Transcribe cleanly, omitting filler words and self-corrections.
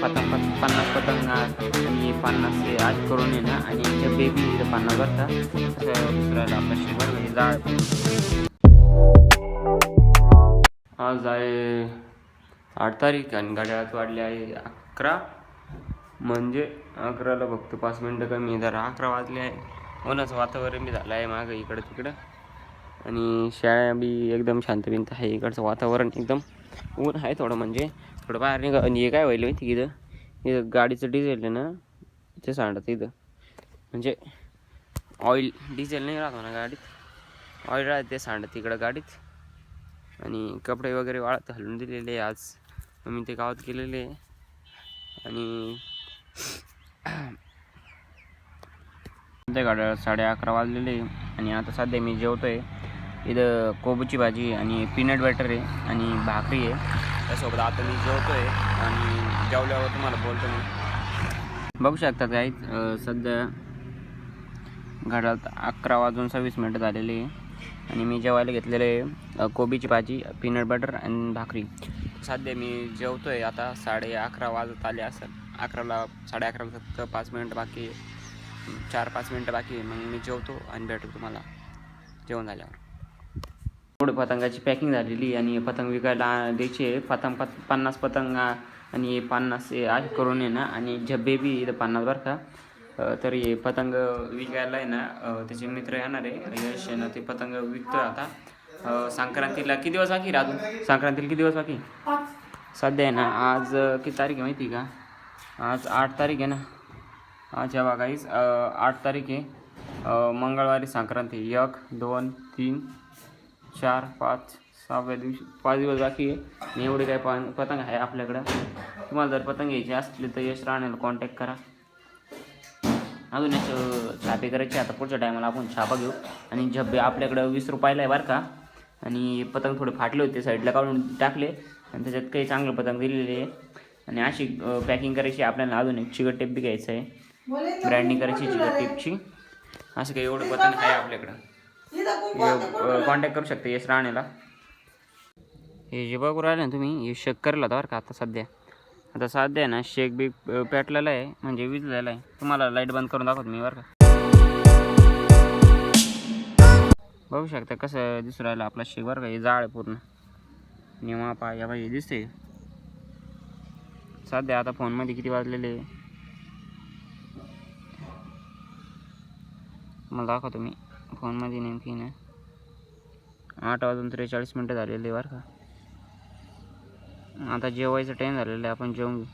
50 पतंग आणि 50 ते आज करून आहे ना, आणि त्या बेबी 50 बरं का. असं दुसऱ्याला आपला शेजार म्हणजे जाळ. आज आहे 8 तारीख आणि घड्याळात वाढले आहे 11. म्हणजे 11ला फक्त 5 मिनटं कमी, जर 11 वाजले आहे. ऊन्हाचं वातावरण बी झालं आहे मागं इकडं तिकडं, आणि शाळा बी एकदम शांतबिंत आहे. इकडचं वातावरण एकदम ऊन आहे थोडं, म्हणजे थोडं बाहेर निघा. आणि हे काय व्हायलं माहिती इथं गाडीचं डिझेल आहे ना, ते सांडत इथं. म्हणजे ऑइल डिझेल नाही राहतो ना गाडीत, ऑइल राहते ते सांडत इकडं गाडीत. आणि कपडे वगैरे वाळत घालून दिलेले आज मी, ते गावात केलेले. आणि सध्या गाड्या 11:30 वाजलेले. आणि आता सध्या मी जेवतोय. इथं कोबूची भाजी आणि पीनट बटर आहे आणि भाकरी आहे त्यासोबत. आता मी जेवतोय आणि जेवल्यावर तुम्हाला बोलतो मी. बघू शकतात काही सध्या घड्याळात 11:26 झालेले आहे. आणि मी जेवायला घेतलेलं आहे कोबीची भाजी, पीनट बटर आणि भाकरी. सध्या मी जेवतोय. आता 11:30 वाजत आले असेल. 11:30 फक्त 5 मिनटं बाकी आहे, 4-5 मिनटं बाकी आहे. मग मी जेवतो आणि भेटतो तुम्हाला जेवण झाल्यावर. थोडी पतंगाची पॅकिंग झालेली आणि पतंग विकायला द्यायची आहे. 50 पतंग आणि 50 आज करून आहे ना, आणि झब्बे बी इथं 50 बरं का. तर हे पतंग विकायला आहे ना, त्याचे मित्र येणार आहे यश आहे ना, ते पतंग विकतो आता. संक्रांतीला किती दिवस बाकी राहतो? संक्रांतीला किती दिवस बाकी? सध्या आहे ना, आज किती तारीख आहे माहिती आहे का? आज 8 तारीख आहे ना. आज या बघाईस 8 तारीख आहे. मंगळवारी संक्रांती. 1, 2, 3, 4, 5, 6व्या दिवशी 5 दिवस बाकी आहे. आणि एवढे काय पतंग आहे आपल्याकडं. तुम्हाला जर पतंग घ्यायची असली तर यश राहण्याला कॉन्टॅक्ट करा. अजून एक छापे करायचे आता, पुढच्या टायमाला आपण छापा घेऊ. आणि झब्बे आपल्याकडं 20 रुपयाला आहे बरं का. आणि पतंग थोडे फाटले होते, साईडला काढून टाकले आणि त्याच्यात काही चांगलं पतंग दिलेले आहे. आणि अशी पॅकिंग करायची आपल्याला. अजून एक चिकट टेप बी घ्यायचं आहे, ब्रँडिंग करायची चिकट टेपची. असं काही एवढं पतंग आहे आपल्याकडं. कॉन्टॅक्ट करू शकता यश राहण्याला. हे जे बघू राहिले ना तुम्ही, हे शेक करेल होता बरं का. आता सध्या आहे ना, शेक बी पेटलेला आहे, म्हणजे विजलेला आहे. तुम्हाला लाईट बंद करून दाखवतो मी बरं का. बघू शकता कसं दिसू राहिलं आपला शेक बरं का. हे जाळ आहे पूर्ण, निमा पाया बाई दिसते. सध्या आता फोनमध्ये किती वाजलेले मला दाखवतो मी फोनमध्ये. नेमकी ना 8:43 झालेले बरं का. आता जेवायचं टाईम झालेलं आहे, आपण जेवून घेऊ.